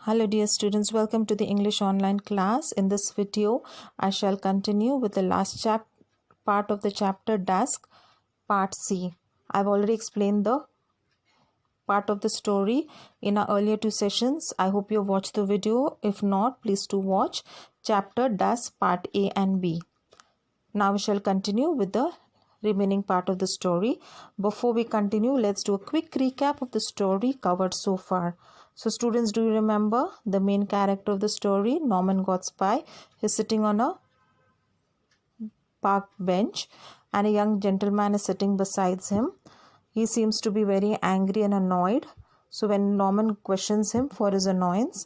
Hello dear students, welcome to the English online class. In this video, I shall continue with the last part of the chapter Dusk, part C. I've already explained the part of the story in our earlier two sessions. I hope you watched the video. If not, please do watch chapter Dusk, part A and B. Now we shall continue with the remaining part of the story. Before we continue, let's do a quick recap of the story covered so far. So students, do you remember the main character of the story, Norman Godspie? He's sitting on a park bench and a young gentleman is sitting beside him. He seems to be very angry and annoyed. So when Norman questions him for his annoyance,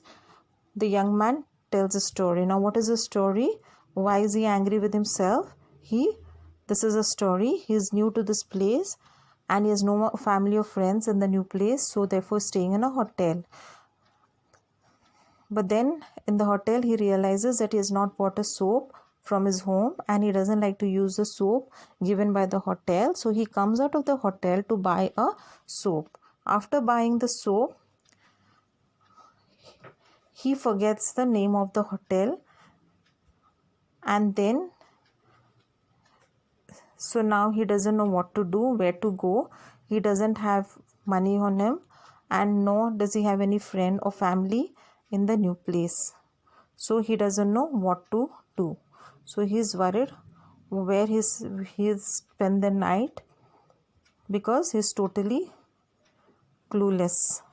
the young man tells a story. Now what is the story? Why is he angry with himself? This is a story. He is new to this place and he has no family or friends in the new place, so therefore staying in a hotel. But then in the hotel he realizes that he has not bought a soap from his home and he doesn't like to use the soap given by the hotel, so he comes out of the hotel to buy a soap. After buying the soap, he forgets the name of the hotel, and then so now he doesn't know what to do, where to go. He doesn't have money on him and nor does he have any friend or family in the new place. So he doesn't know what to do. So he's worried where he'll spend the night because he's totally clueless.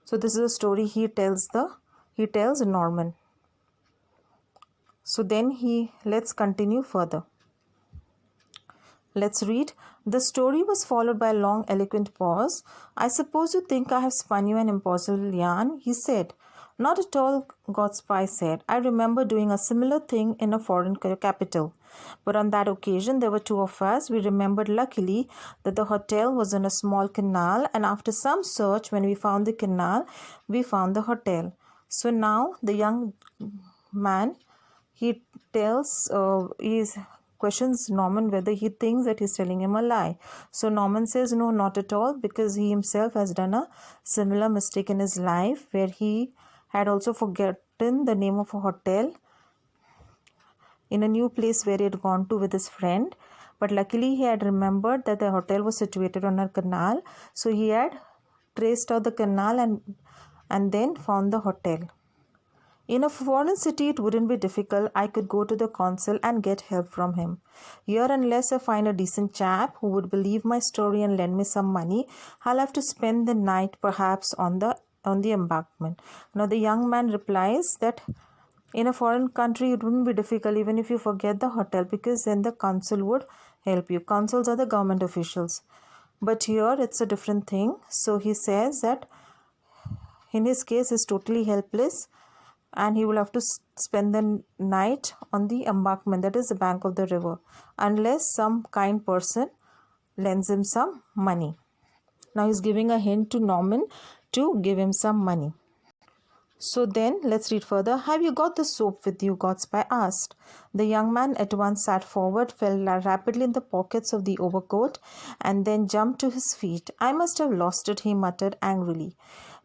So this is a story he tells Norman. So then let's continue further. Let's read. The story was followed by a long, eloquent pause. I suppose you think I have spun you an impossible yarn, he said. Not at all, Godspie said. I remember doing a similar thing in a foreign capital. But on that occasion, there were two of us. We remembered luckily that the hotel was in a small canal, and after some search, when we found the canal, we found the hotel. So now the young man, he questions Norman whether he thinks that he's telling him a lie. So Norman says no, not at all, because he himself has done a similar mistake in his life where he had also forgotten the name of a hotel in a new place where he had gone to with his friend. But luckily he had remembered that the hotel was situated on a canal. So he had traced out the canal and then found the hotel. In a foreign city, it wouldn't be difficult. I could go to the consul and get help from him. Here, unless I find a decent chap who would believe my story and lend me some money, I'll have to spend the night perhaps on the embankment. Now, the young man replies that in a foreign country, it wouldn't be difficult even if you forget the hotel, because then the consul would help you. Consuls are the government officials. But here, it's a different thing. So he says that in his case, he's totally helpless, and he will have to spend the night on the embankment, that is the bank of the river, unless some kind person lends him some money. Now he's giving a hint to Norman to give him some money. So then let's read further. Have you got the soap with you? Godspie asked. The young man at once sat forward, fell rapidly in the pockets of the overcoat, and then jumped to his feet. I must have lost it, he muttered angrily.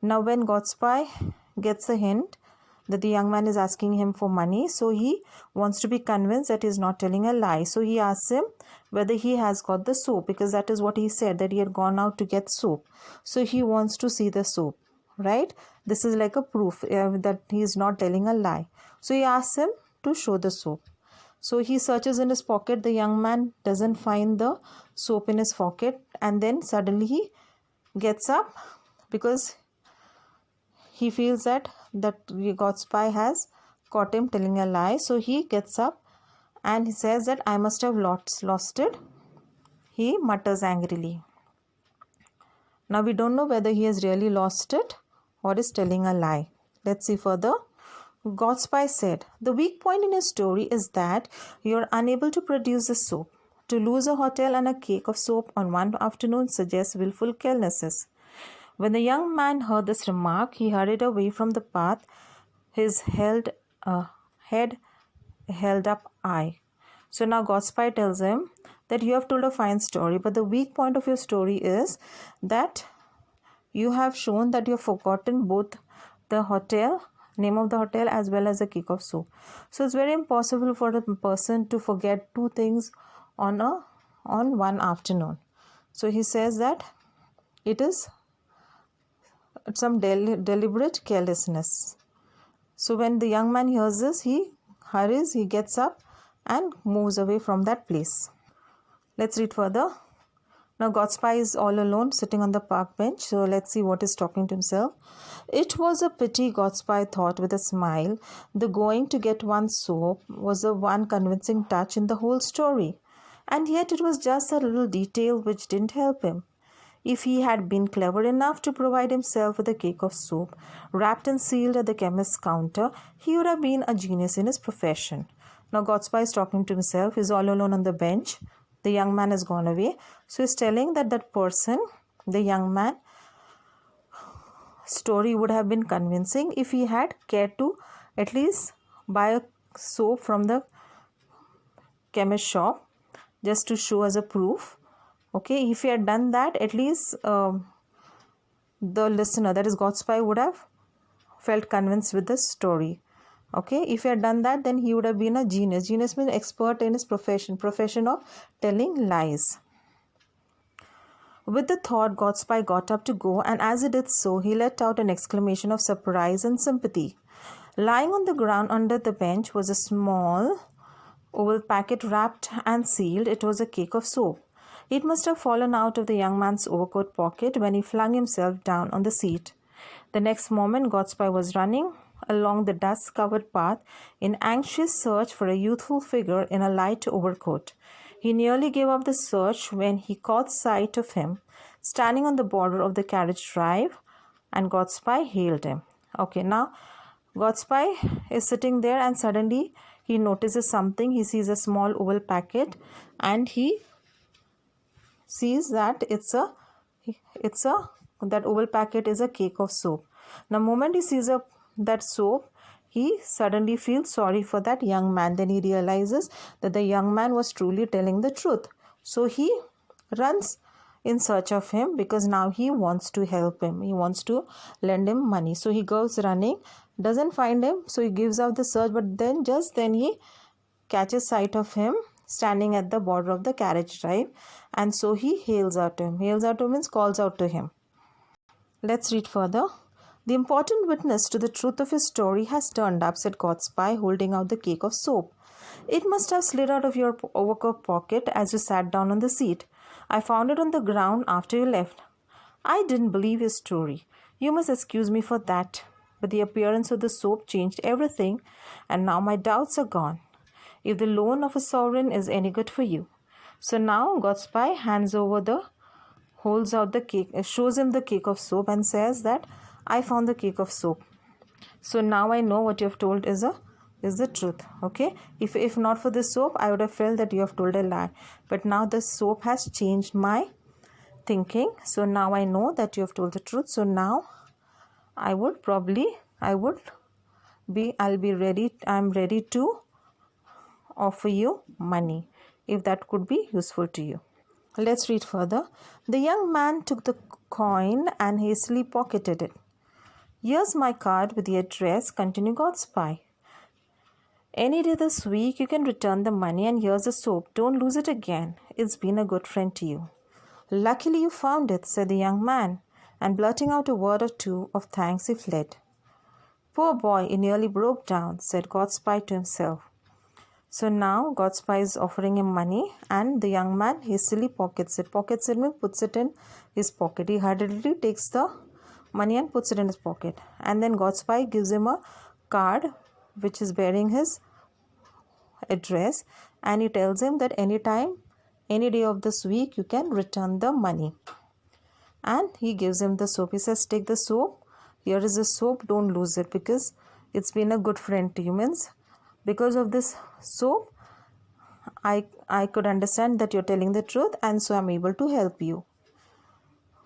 Now when Godspie gets a hint that the young man is asking him for money, so he wants to be convinced that he is not telling a lie. So he asks him whether he has got the soap, because that is what he said, that he had gone out to get soap. So he wants to see the soap, right? This is like a proof that he is not telling a lie. So he asks him to show the soap. So he searches in his pocket. The young man doesn't find the soap in his pocket, and then suddenly he gets up because he feels that Godspie has caught him telling a lie. So he gets up and he says that I must have lost it, he mutters angrily. Now we don't know whether he has really lost it or is telling a lie. Let's see further. Godspie said, the weak point in your story is that you are unable to produce the soap. To lose a hotel and a cake of soap on one afternoon suggests willful carelessness. When the young man heard this remark, he hurried away from the path, his head held up high. So now Godspie tells him that you have told a fine story, but the weak point of your story is that you have shown that you have forgotten both the hotel, name of the hotel, as well as a cake of soap. So it's very impossible for a person to forget two things on one afternoon. So he says that it is some deliberate carelessness. So when the young man hears this, he hurries, he gets up and moves away from that place. Let's read further. Now Godspy is all alone sitting on the park bench. So let's see what he's talking to himself. It was a pity, Godspy thought with a smile. The going to get one soap was the one convincing touch in the whole story. And yet it was just a little detail which didn't help him. If he had been clever enough to provide himself with a cake of soap, wrapped and sealed at the chemist's counter, he would have been a genius in his profession. Now Godspy is talking to himself. He's all alone on the bench. The young man has gone away. So he's telling that person, the young man, story would have been convincing if he had cared to at least buy a soap from the chemist shop just to show as a proof. Okay, if he had done that, at least the listener, that is Godspy, would have felt convinced with the story. Okay, if he had done that, then he would have been a genius. Genius means expert in his profession of telling lies. With the thought, Godspy got up to go, and as he did so, he let out an exclamation of surprise and sympathy. Lying on the ground under the bench was a small oval packet wrapped and sealed. It was a cake of soap. It must have fallen out of the young man's overcoat pocket when he flung himself down on the seat. The next moment, Godspy was running along the dust-covered path in anxious search for a youthful figure in a light overcoat. He nearly gave up the search when he caught sight of him standing on the border of the carriage drive, and Godspy hailed him. Okay, now Godspy is sitting there, and suddenly he notices something. He sees a small oval packet, and he sees that that oval packet is a cake of soap. The moment he sees that soap, he suddenly feels sorry for that young man. Then he realizes that the young man was truly telling the truth. So he runs in search of him because now he wants to help him. He wants to lend him money. So he goes running, doesn't find him. So he gives up the search, but then he catches sight of him standing at the border of the carriage drive, and so he hails out to him. Hails out to him means calls out to him. Let's read further. The important witness to the truth of his story has turned up, said Godspy, holding out the cake of soap. It must have slid out of your overcoat pocket as you sat down on the seat. I found it on the ground after you left. I didn't believe his story. You must excuse me for that. But the appearance of the soap changed everything, and now my doubts are gone. If the loan of a sovereign is any good for you. So now Godspy holds out the cake, shows him the cake of soap and says that I found the cake of soap. So now I know what you have told is the truth. Okay, if not for the soap, I would have felt that you have told a lie. But now the soap has changed my thinking. So now I know that you have told the truth. So now I'm ready to offer you money if that could be useful to you. Let's read further. The young man took the coin and hastily pocketed it. Here's my card with the address, continued Godspy. Any day this week you can return the money, and here's the soap. Don't lose it again. It's been a good friend to you. Luckily you found it, said the young man, and blurting out a word or two of thanks he fled. Poor boy, he nearly broke down, said Godspy to himself. So now Godspy is offering him money, and the young man hastily pockets it. Pockets it means puts it in his pocket. He hurriedly takes the money and puts it in his pocket. And then Godspy gives him a card which is bearing his address, and he tells him that anytime, any day of this week, you can return the money. And he gives him the soap. He says, take the soap. Here is the soap. Don't lose it because it's been a good friend to you. Means because of this soap, I could understand that you're telling the truth, and so I'm able to help you.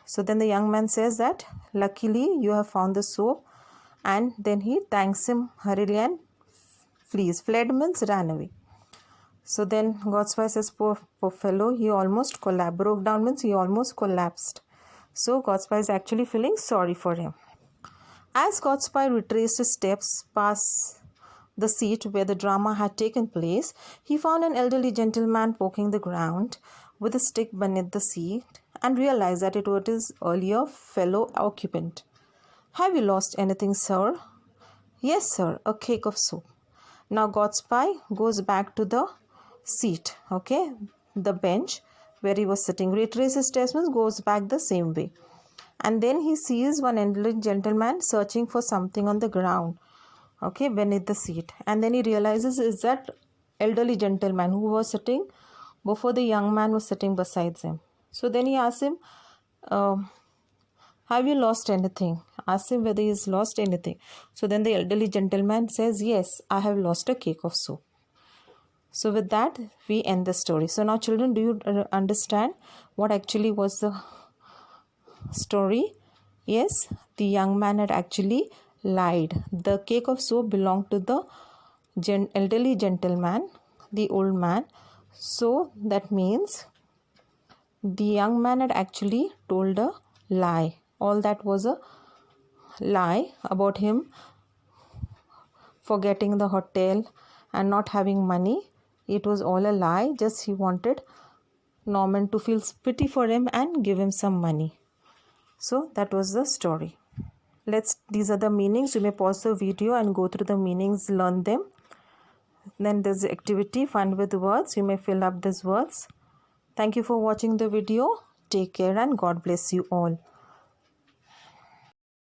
So then the young man says that luckily you have found the soap, and then he thanks him hurriedly and flees. Fled means ran away. So then Godspy says, poor fellow, he almost broke down means he almost collapsed. So Godspy is actually feeling sorry for him. As Godspy retraced his steps past the seat where the drama had taken place, he found an elderly gentleman poking the ground with a stick beneath the seat and realized that it was his earlier fellow occupant. "Have you lost anything, sir?" "Yes, sir, a cake of soup." Now Godspy goes back to the seat, okay, the bench where he was sitting. Retraces steps means goes back the same way. And then he sees one elderly gentleman searching for something on the ground, okay, beneath the seat. And then he realizes is that elderly gentleman who was sitting before the young man was sitting beside him. So then he asks him, "Have you lost anything?" Asks him whether he's lost anything. So then the elderly gentleman says, "Yes, I have lost a cake of soup." So with that, we end the story. So now children, do you understand what actually was the story? Yes, the young man had actually lied. The cake of soup belonged to the elderly gentleman, the old man. So that means the young man had actually told a lie. All that was a lie about him forgetting the hotel and not having money. It was all a lie. Just he wanted Norman to feel pity for him and give him some money. So that was the story. These are the meanings. You may pause the video and go through the meanings, learn them. Then there's the activity, fun with words. You may fill up these words. Thank you for watching the video. Take care and God bless you all.